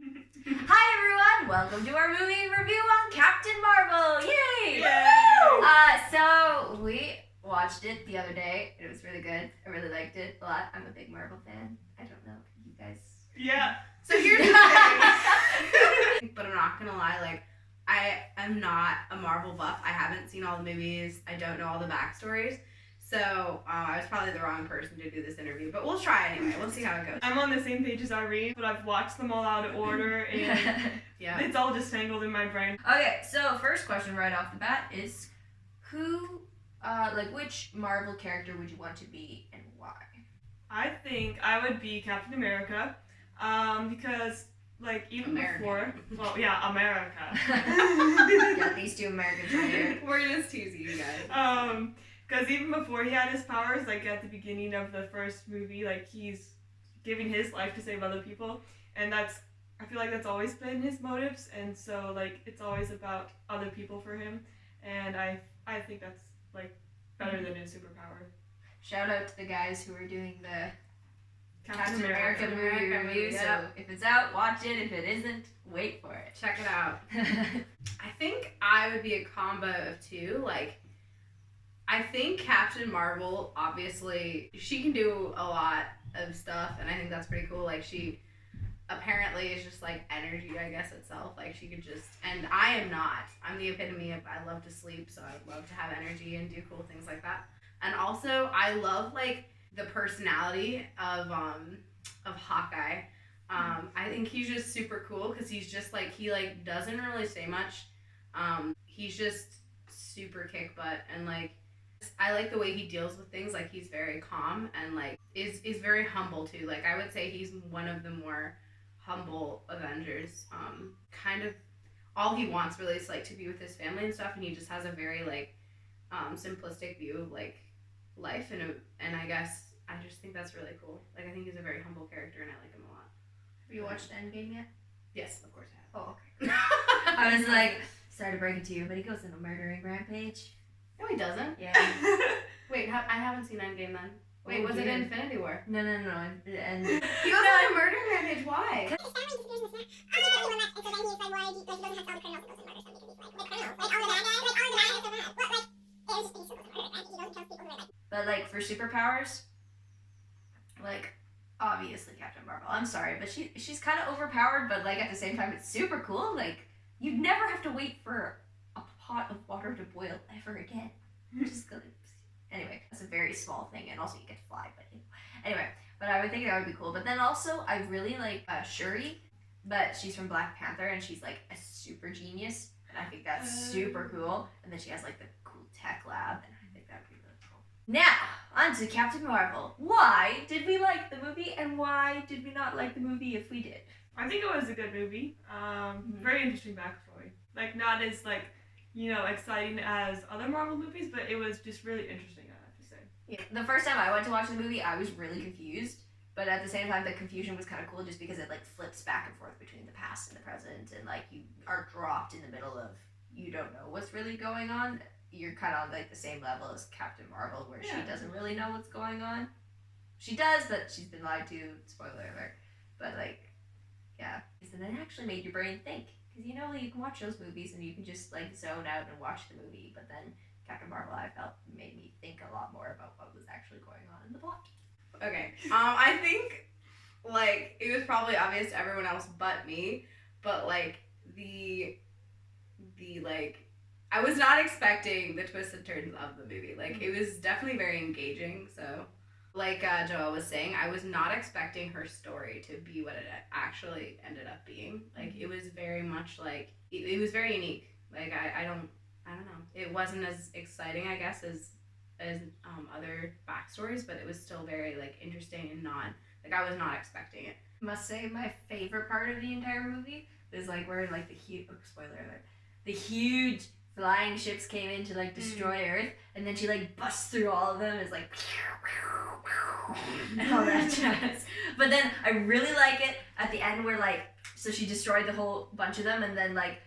Hi everyone! Welcome to our movie review on Captain Marvel! Yay! Yay! So we watched it the other day. It was really good. I really liked it a lot. I'm a big Marvel fan. I don't know if you guys. Yeah. So here's the thing. But I'm not gonna lie, like, I am not a Marvel buff. I haven't seen all the movies. I don't know all the backstories. So I was probably the wrong person to do this interview, but we'll try anyway. We'll see how it goes. I'm on the same page as Irene, but I've watched them all out of order, and Yeah. it's all just tangled in my brain. Okay, so first question right off the bat is, which Marvel character would you want to be and why? I think I would be Captain America, because, like, even before, well, yeah, America. Yeah, these two Americans right here. We're just teasing you guys. Because even before he had his powers, like, at the beginning of the first movie, like, he's giving his life to save other people, and I feel like that's always been his motives, and so, like, it's always about other people for him, and I think that's, like, better than his superpower. Shout out to the guys who are doing the Captain America movie review. Yep. So if it's out, watch it. If it isn't, wait for it. Check it out. I think I would be a combo of two. Like, I think Captain Marvel, obviously, she can do a lot of stuff, and I think that's pretty cool. Like, she apparently is just, like, energy, I guess, itself. Like, she could just, and I am not. I'm the epitome of, I love to sleep, so I would love to have energy and do cool things like that. And also, I love, like, the personality of Hawkeye. I think he's just super cool, because he's just, like, he, like, doesn't really say much. He's just super kick butt, and, like, I like the way he deals with things. Like, he's very calm and, like, is very humble too. Like, I would say he's one of the more humble Avengers. Kind of all he wants really is, like, to be with his family and stuff, and he just has a very, like, simplistic view of, like, life, and I guess I just think that's really cool. Like, I think he's a very humble character, and I like him a lot. Have you watched Endgame yet? Yes, of course I have. Oh, okay. I was like, sorry to break it to you, but he goes on a murdering rampage. No, he doesn't. Yeah. Wait, I haven't seen Endgame then. Wait, was it Infinity War? No. And He goes on a murder rampage. Why? But, like, for superpowers, like, obviously Captain Marvel. I'm sorry, but she's kind of overpowered, but, like, at the same time, it's super cool. Like, you'd never have to wait for a pot of water to boil ever again. You're just gonna... Anyway, that's a very small thing, and also you get to fly, but anyway. But I would think that would be cool. But then also, I really like Shuri, but she's from Black Panther, and she's, like, a super genius, and I think that's super cool. And then she has, like, the cool tech lab, and I think that would be really cool. Now, on to Captain Marvel. Why did we like the movie, and why did we not like the movie if we did? I think it was a good movie. Very interesting backstory. Like, not as, like, you know, exciting as other Marvel movies, but it was just really interesting, I have to say. Yeah. The first time I went to watch the movie, I was really confused, but at the same time, the confusion was kind of cool just because it, like, flips back and forth between the past and the present, and, like, you are dropped in the middle of, you don't know what's really going on. You're kind of on, like, the same level as Captain Marvel, where she doesn't really know what's going on. She does, but she's been lied to, spoiler alert, but, like, yeah. And it actually made your brain think. Because, you know, you can watch those movies and you can just, like, zone out and watch the movie. But then Captain Marvel, I felt, made me think a lot more about what was actually going on in the plot. Okay. I think, like, it was probably obvious to everyone else but me. But, like, like, I was not expecting the twists and turns of the movie. Like, it was definitely very engaging, so... Like Joelle was saying, I was not expecting her story to be what it actually ended up being. Like, it was very much like, it was very unique. Like, I don't know. It wasn't as exciting, I guess, as other backstories, but it was still very, like, interesting and I was not expecting it. I must say, my favorite part of the entire movie is, like, where, like, spoiler alert, the huge flying ships came in to, like, destroy Earth, and then she, like, busts through all of them. It's like and all that jazz. But then I really like it at the end where, like, so she destroyed the whole bunch of them, and then, like,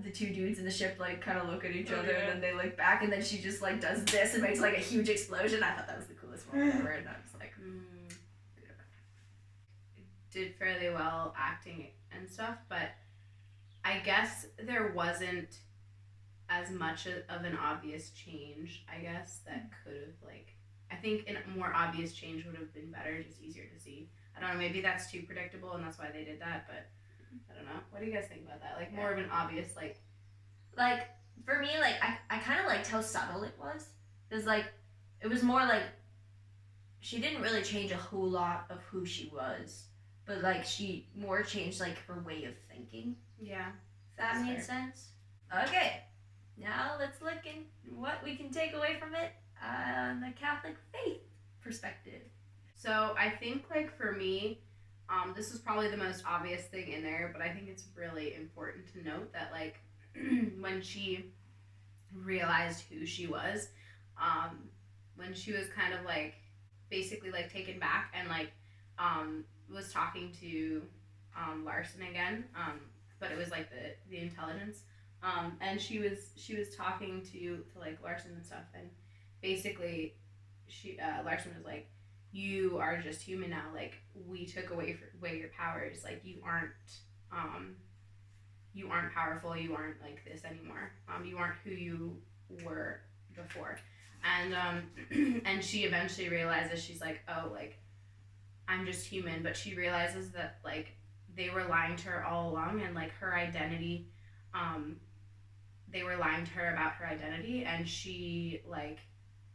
the two dudes in the ship, like, kind of look at each other, and then they look back, and then she just, like, does this and makes, like, a huge explosion. I thought that was the coolest moment ever, and I was like, did fairly well acting and stuff, but I guess there wasn't as much of an obvious change, I guess, that could have, like, I think a more obvious change would have been better, just easier to see. I don't know, maybe that's too predictable and that's why they did that, but I don't know. What do you guys think about that? Like, more of an obvious, like... Like, for me, like, I kind of liked how subtle it was. Because, like, it was more like she didn't really change a whole lot of who she was, but, like, she more changed, like, her way of thinking. Yeah. If that made sense. Okay, now let's look in what we can take away from it on the Catholic faith perspective. So I think, like, for me, this is probably the most obvious thing in there, but I think it's really important to note that, like, when she realized who she was, when she was kind of, like, basically, like, taken back and, like, was talking to Larson again, but it was, like, the intelligence, and she was talking to like, Larson and stuff, and basically Larson was like, you are just human now, like, we took away your powers, like, you aren't powerful, you aren't like this anymore, you aren't who you were before. And and she eventually realizes, she's like, oh, like, I'm just human, but she realizes that, like, they were lying to her all along, and, like, her identity, they were lying to her about her identity, and she, like,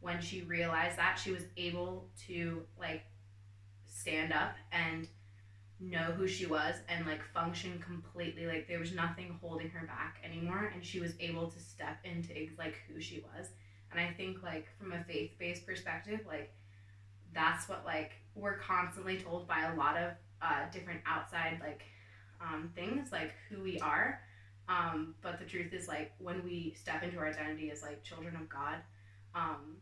when she realized that, she was able to, like, stand up and know who she was and, like, function completely, like, there was nothing holding her back anymore, and she was able to step into, like, who she was. And I think, like, from a faith-based perspective, like, that's what, like, we're constantly told by a lot of different outside, like, things, like, who we are, but the truth is, like, when we step into our identity as, like, children of God,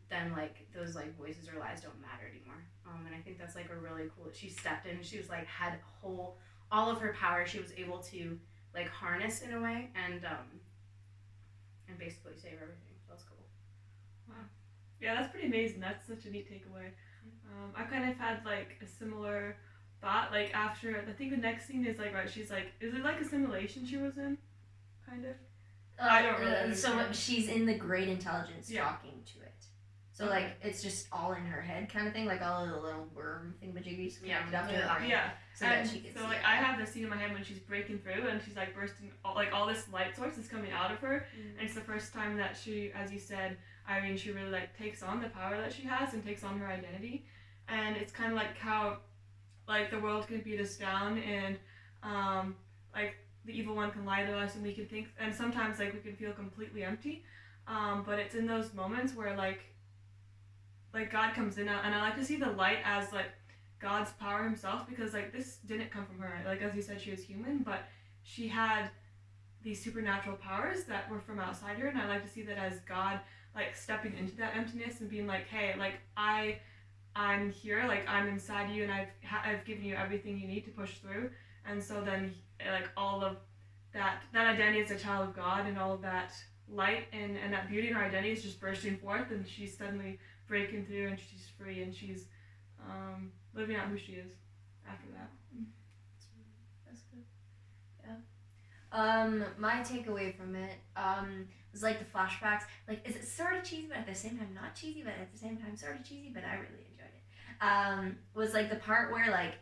then, like, those, like, voices or lies don't matter anymore. And I think that's, like, a really cool, she stepped in, she was, like, had all of her power she was able to, like, harness in a way, and basically save everything. So that's cool. Wow. Yeah, that's pretty amazing. That's such a neat takeaway. I kind of had, like, a similar thought, like, after, I think the next scene is, like, right, she's like, is it like a simulation she was in? Kind of? I don't really understand. So she's in the great intelligence Yeah. talking to it. So, like, it's just all in her head kind of thing, like all of the little worm thingamajiggies connected up to her brain. Yeah. So that she can so, see like, it. I have the scene in my head when she's breaking through and she's, like, bursting, all this light source is coming out of her. And it's the first time that she, as you said, Irene, she really, like, takes on the power that she has and takes on her identity. And it's kind of like how, like, the world can beat us down and, like, the evil one can lie to us and we can think, and sometimes, like, we can feel completely empty. But it's in those moments where, like God comes in, and I like to see the light as, like, God's power himself, because, like, this didn't come from her. Like, as you said, she was human, but she had these supernatural powers that were from outside her, and I like to see that as God, like, stepping into that emptiness and being like, hey, like, I'm here, like, I'm inside you, and I've given you everything you need to push through. And so then, like, all of that identity as a child of God and all of that light and that beauty in her identity is just bursting forth, and she's suddenly breaking through, and she's free, and she's living out who she is after that. That's good. Yeah. My takeaway from it was, like, the flashbacks. Like, is it sort of cheesy, but at the same time not cheesy, but at the same time sort of cheesy, but I really enjoyed it. Was, like, the part where, like,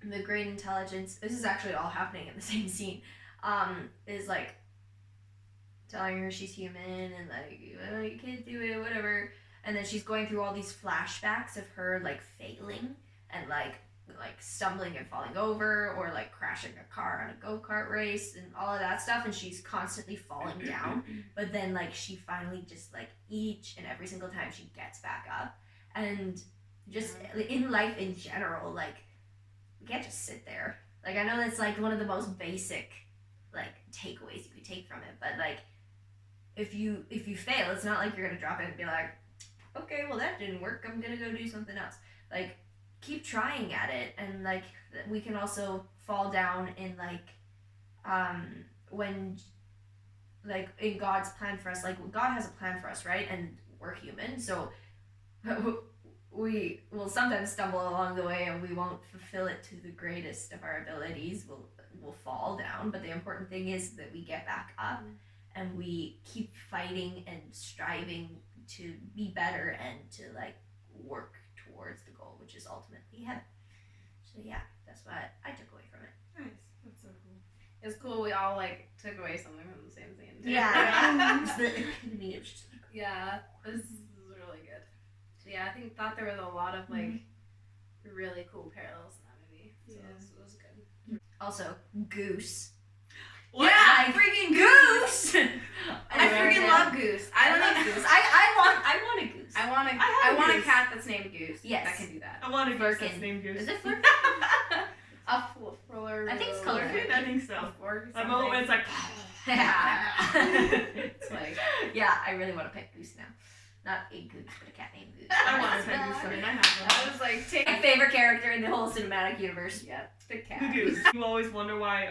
the great intelligence, this is actually all happening in the same scene, is, like, telling her she's human and, like, oh, you can't do it, whatever. And then she's going through all these flashbacks of her, like, failing and, like stumbling and falling over, or, like, crashing a car on a go-kart race and all of that stuff, and she's constantly falling down. But then, like, she finally just, like, each and every single time she gets back up. And just in life in general, like, we can't just sit there. Like, I know that's, like, one of the most basic, like, takeaways you could take from it, but, like, if you fail, it's not like you're gonna drop it and be like, okay, well, that didn't work, I'm gonna go do something else. Like, keep trying at it. And, like, we can also fall down in, like, when, like, in God's plan for us, like, God has a plan for us, right? And we're human, so we will sometimes stumble along the way and we won't fulfill it to the greatest of our abilities. We'll fall down, but the important thing is that we get back up and we keep fighting and striving to be better and to like work towards the goal, which is ultimately heaven. So yeah, that's what I took away from it. Nice. That's so cool. It's cool. We all like took away something from the same scene. Too. Yeah. It's the epitome of just like, Yeah, this is really good. So yeah, thought there was a lot of like really cool parallels in that movie. So it was good. also Goose. What? Yeah, Like, freaking Goose! I freaking love Goose. I love Goose. I want a goose. I want a Goose. cat that's named Goose. Yes. That can do that. I want a goose Firkin. that's named Goose. Is it Flurkin? A flurler. I think it's called Flurkin? I think so. A flurkin. That moment when it's like. It's like. Yeah, I really want to pet Goose now. Not a goose, but a cat named Goose. I want to pet Goose. I mean, I have one. I was like, take. My favorite character in the whole cinematic universe. Yeah, the The cat. goose. You always wonder why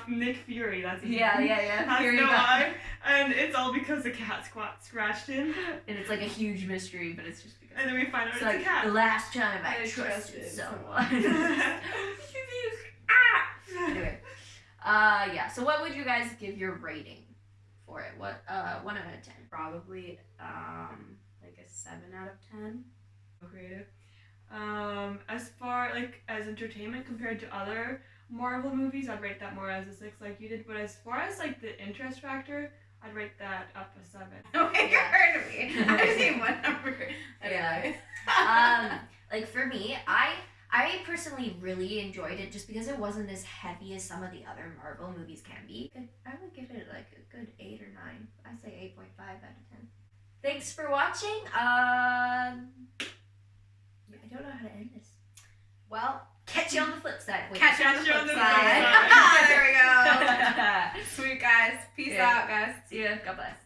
Nick Fury, that's his Yeah, name, yeah. has no eye, and it's all because the cat scratched him, And it's like a huge mystery, but it's just because. and then we find out It's it's like a cat. the last time I I trusted trusted someone. Anyway, yeah. So what would you guys give your rating for it? What 1 out of 10? Probably like a 7 out of 10. Creative. As far like as entertainment compared to other Marvel movies, I'd rate that more as a 6 like you did. But as far as like the interest factor, I'd rate that up a 7. Okay, Yeah. heard of me. I see one number. Yeah. Anyway. Like for me, I personally really enjoyed it just because it wasn't as heavy as some of the other Marvel movies can be. I would give it like a good 8 or 9. I'd say 8.5 out of 10. Thanks for watching. I don't know how to end this. Well, Catch you on the flip side. Wait. catch you on the Catch you flip on the side. flip side. There we go. Sweet guys. Peace Yeah. out, guys. See ya. God bless.